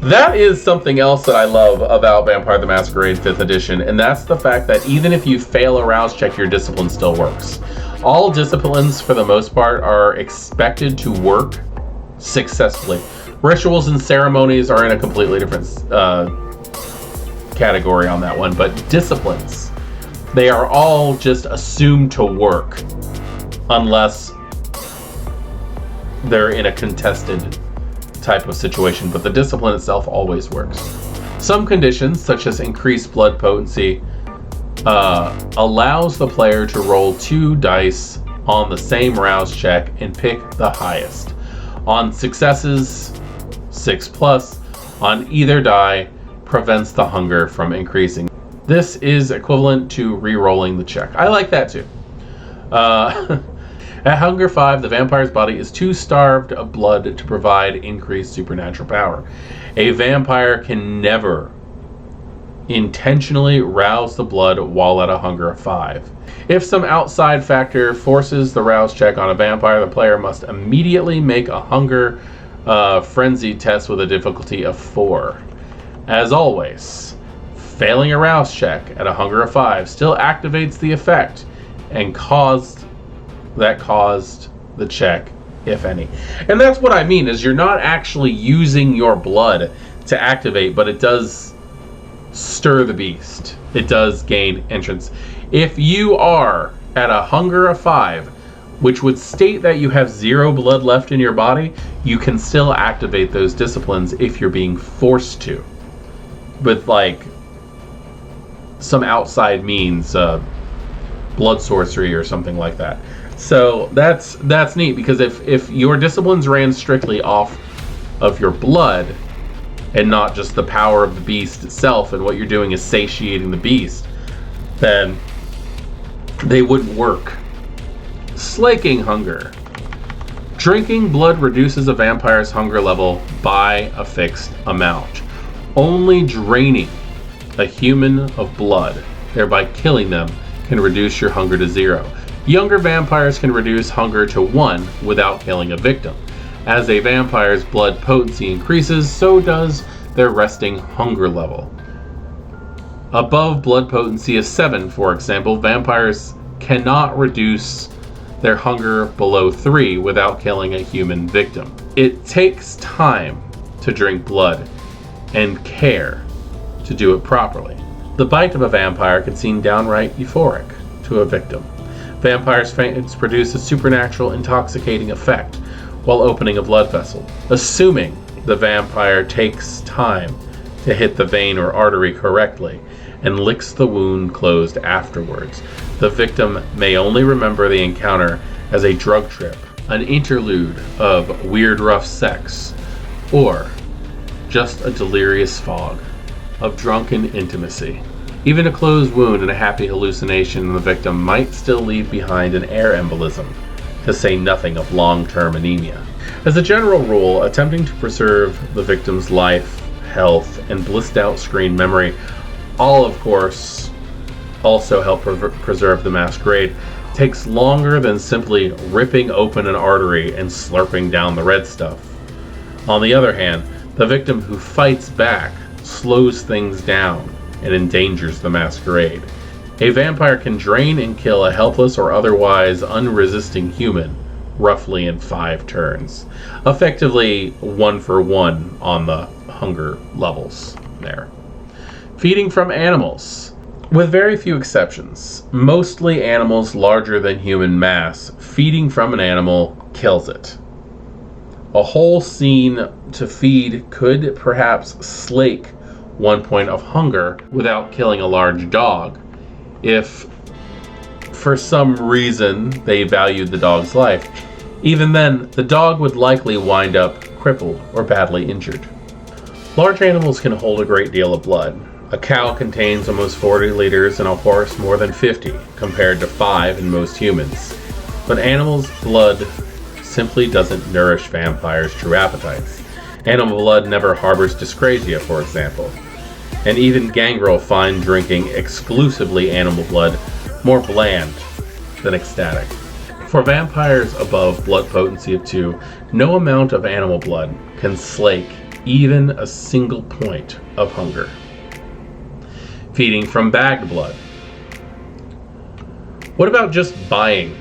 That is something else that I love about Vampire the Masquerade 5th edition, and that's the fact that even if you fail a rouse check, your discipline still works. All disciplines, for the most part, are expected to work successfully. Rituals and ceremonies are in a completely different category on that one, but disciplines, they are all just assumed to work unless they're in a contested type of situation, but the discipline itself always works. Some conditions, such as increased blood potency, allows the player to roll 2 dice on the same rouse check and pick the highest. On successes, 6+, on either die, prevents the hunger from increasing. This is equivalent to re-rolling the check. I like that too. At hunger 5, the vampire's body is too starved of blood to provide increased supernatural power. A vampire can never intentionally rouse the blood while at a hunger of 5. If some outside factor forces the rouse check on a vampire, the player must immediately make a hunger frenzy test with a difficulty of 4. As always, failing a rouse check at a hunger of 5 still activates the effect and caused the check, if any. And that's what I mean, is you're not actually using your blood to activate, but it does stir the beast. It does gain entrance. If you are at a hunger of 5, which would state that you have 0 blood left in your body, you can still activate those disciplines if you're being forced to, with like some outside means, blood sorcery or something like that. So that's neat, because if your disciplines ran strictly off of your blood and not just the power of the beast itself, and what you're doing is satiating the beast, then they wouldn't work. Slaking hunger. Drinking blood reduces a vampire's hunger level by a fixed amount. Only draining a human of blood, thereby killing them, can reduce your hunger to 0. Younger vampires can reduce hunger to 1 without killing a victim. As a vampire's blood potency increases, so does their resting hunger level. Above blood potency of 7, for example, vampires cannot reduce their hunger below 3 without killing a human victim. It takes time to drink blood and care to do it properly. The bite of a vampire can seem downright euphoric to a victim. Vampires' fangs produce a supernatural intoxicating effect while opening a blood vessel. Assuming the vampire takes time to hit the vein or artery correctly and licks the wound closed afterwards, the victim may only remember the encounter as a drug trip, an interlude of weird rough sex, or just a delirious fog of drunken intimacy. Even a closed wound and a happy hallucination in the victim might still leave behind an air embolism, to say nothing of long-term anemia. As a general rule, attempting to preserve the victim's life, health, and blissed-out screen memory all, of course, also help preserve the masquerade, takes longer than simply ripping open an artery and slurping down the red stuff. On the other hand, the victim who fights back slows things down and endangers the masquerade. A vampire can drain and kill a helpless or otherwise unresisting human roughly in 5 turns. Effectively 1 for 1 on the hunger levels there. Feeding from animals. With very few exceptions, mostly animals larger than human mass, feeding from an animal kills it. A whole scene to feed could perhaps slake 1 point of hunger without killing a large dog, if for some reason they valued the dog's life. Even then, the dog would likely wind up crippled or badly injured. Large animals can hold a great deal of blood. A cow contains almost 40 liters and a horse more than 50, compared to 5 in most humans. But animals' blood simply doesn't nourish vampires' true appetites. Animal blood never harbors dyscrasia, for example. And even Gangrel find drinking exclusively animal blood more bland than ecstatic. For vampires above blood potency of 2, no amount of animal blood can slake even a single point of hunger. Feeding from bagged blood. What about just buying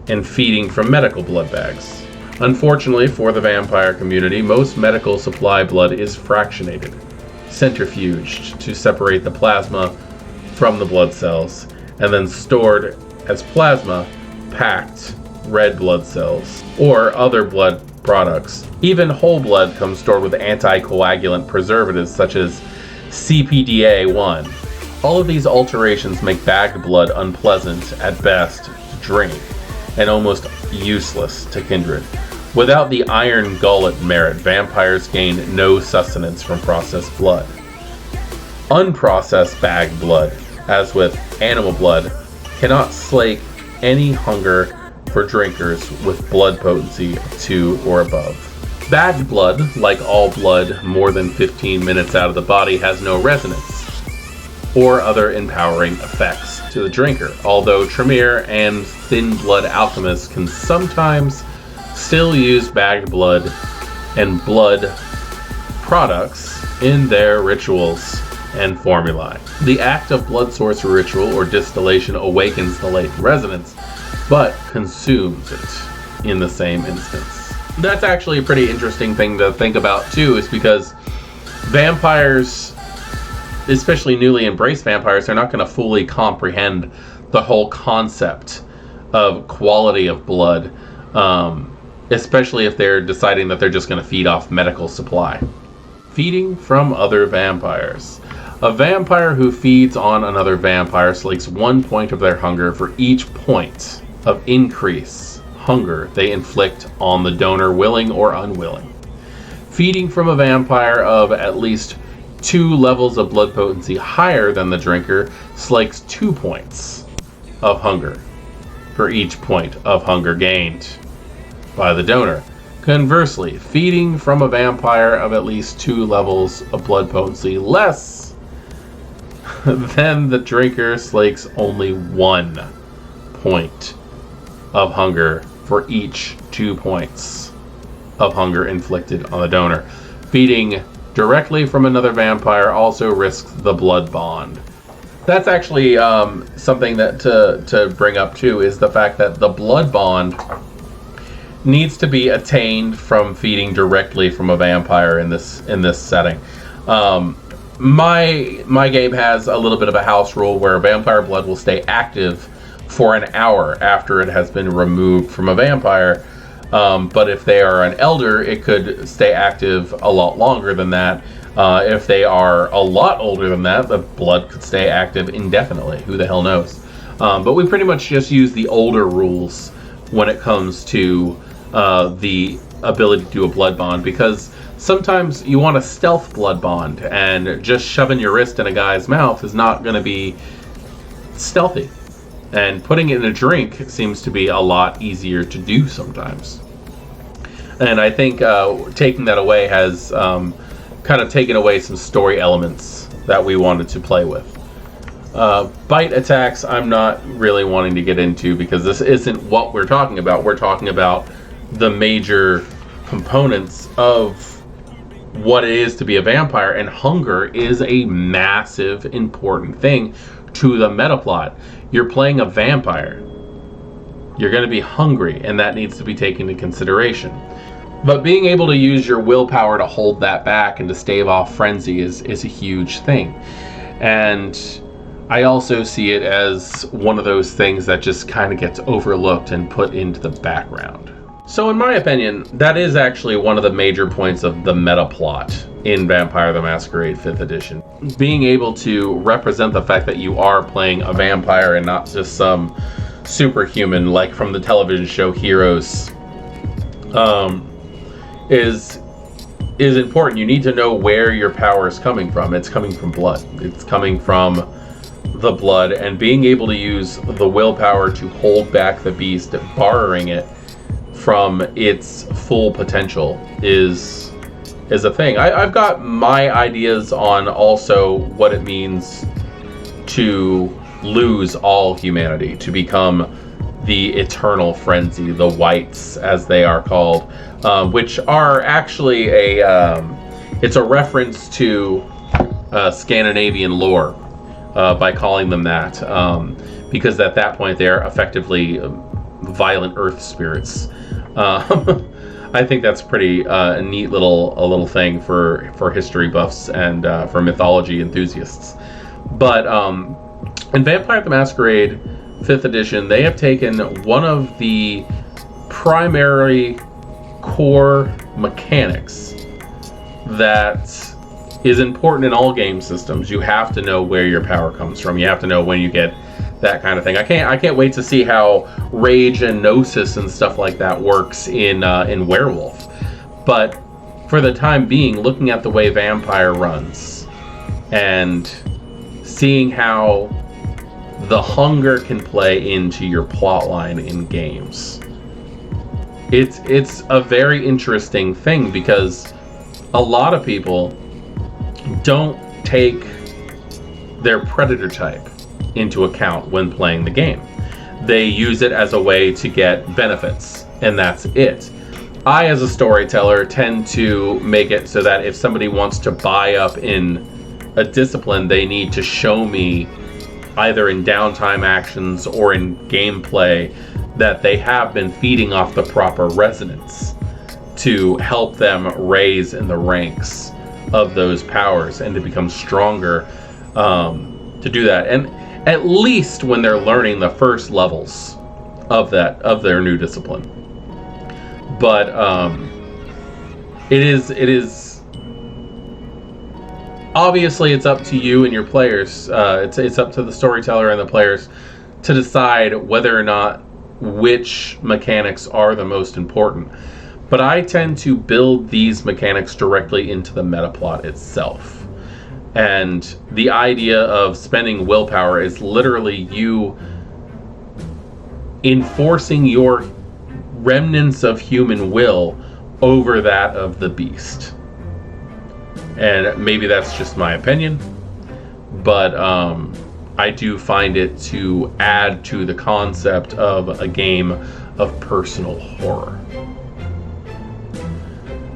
and feeding from medical blood bags? Unfortunately for the vampire community, most medical supply blood is fractionated, centrifuged to separate the plasma from the blood cells, and then stored as plasma packed red blood cells or other blood products. Even whole blood comes stored with anticoagulant preservatives such as CPDA1. All of these alterations make bagged blood unpleasant at best to drink and almost useless to Kindred. Without the iron gullet merit, vampires gain no sustenance from processed blood. Unprocessed bagged blood, as with animal blood, cannot slake any hunger for drinkers with blood potency 2 or above. Bagged blood, like all blood more than 15 minutes out of the body, has no resonance or other empowering effects to the drinker, although Tremere and thin blood alchemists can sometimes still use bagged blood and blood products in their rituals and formulae. The act of blood source ritual or distillation awakens the latent resonance, but consumes it in the same instance. That's actually a pretty interesting thing to think about too, is because vampires, especially newly embraced vampires, they're not going to fully comprehend the whole concept of quality of blood, especially if they're deciding that they're just going to feed off medical supply. Feeding from other vampires. A vampire who feeds on another vampire slakes 1 point of their hunger for each point of increase hunger they inflict on the donor, willing or unwilling. Feeding from a vampire of at least 2 levels of blood potency higher than the drinker slakes 2 points of hunger for each point of hunger gained by the donor. Conversely, feeding from a vampire of at least 2 levels of blood potency less than the drinker slakes only 1 point of hunger for each 2 points of hunger inflicted on the donor. Feeding directly from another vampire also risks the blood bond. That's actually something that to bring up too, is the fact that the blood bond needs to be attained from feeding directly from a vampire in this setting. My game has a little bit of a house rule where vampire blood will stay active for an hour after it has been removed from a vampire. But if they are an elder, it could stay active a lot longer than that. If they are a lot older than that, the blood could stay active indefinitely. Who the hell knows? But we pretty much just use the older rules when it comes to the ability to do a blood bond, because sometimes you want a stealth blood bond, and just shoving your wrist in a guy's mouth is not going to be stealthy. And putting it in a drink seems to be a lot easier to do sometimes. And I think taking that away has kind of taken away some story elements that we wanted to play with. Bite attacks, I'm not really wanting to get into, because this isn't what we're talking about. We're talking about the major components of what it is to be a vampire, and hunger is a massive important thing to the metaplot. You're playing a vampire. You're going to be hungry, and that needs to be taken into consideration. But being able to use your willpower to hold that back and to stave off frenzy is a huge thing. And I also see it as one of those things that just kind of gets overlooked and put into the background. So in my opinion, that is actually one of the major points of the meta plot in Vampire the Masquerade 5th edition. Being able to represent the fact that you are playing a vampire and not just some superhuman like from the television show Heroes is important. You need to know where your power is coming from. It's coming from blood. It's coming from the blood, and being able to use the willpower to hold back the beast, borrowing it from its full potential is a thing. I've got my ideas on also what it means to lose all humanity, to become the eternal frenzy, the whites as they are called, which are actually it's a reference to Scandinavian lore by calling them that, because at that point they're effectively violent earth spirits. I think that's pretty a neat little thing for history buffs and for mythology enthusiasts. But in Vampire the Masquerade 5th edition, they have taken one of the primary core mechanics that is important in all game systems. You have to know where your power comes from. You have to know when you get that kind of thing. I can't wait to see how rage and gnosis and stuff like that works in Werewolf. But for the time being, looking at the way Vampire runs and seeing how the hunger can play into your plot line in games it's a very interesting thing because a lot of people don't take their predator type into account when playing the game. They use it as a way to get benefits, and that's it. I, as a storyteller, tend to make it so that if somebody wants to buy up in a discipline, they need to show me either in downtime actions or in gameplay that they have been feeding off the proper resonance to help them raise in the ranks of those powers and to become stronger to do that. And at least when they're learning the first levels of their new discipline. But it is obviously it's up to you and your players. It's up to the storyteller and the players to decide whether or not which mechanics are the most important. But I tend to build these mechanics directly into the metaplot itself. And the idea of spending willpower is literally you enforcing your remnants of human will over that of the beast. And maybe that's just my opinion, but I do find it to add to the concept of a game of personal horror.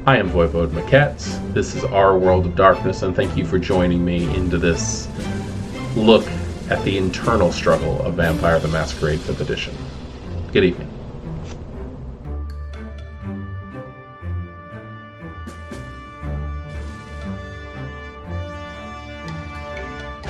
I am Voivode Maquette. This is Our World of Darkness, and thank you for joining me into this look at the internal struggle of Vampire the Masquerade 5th edition. Good evening.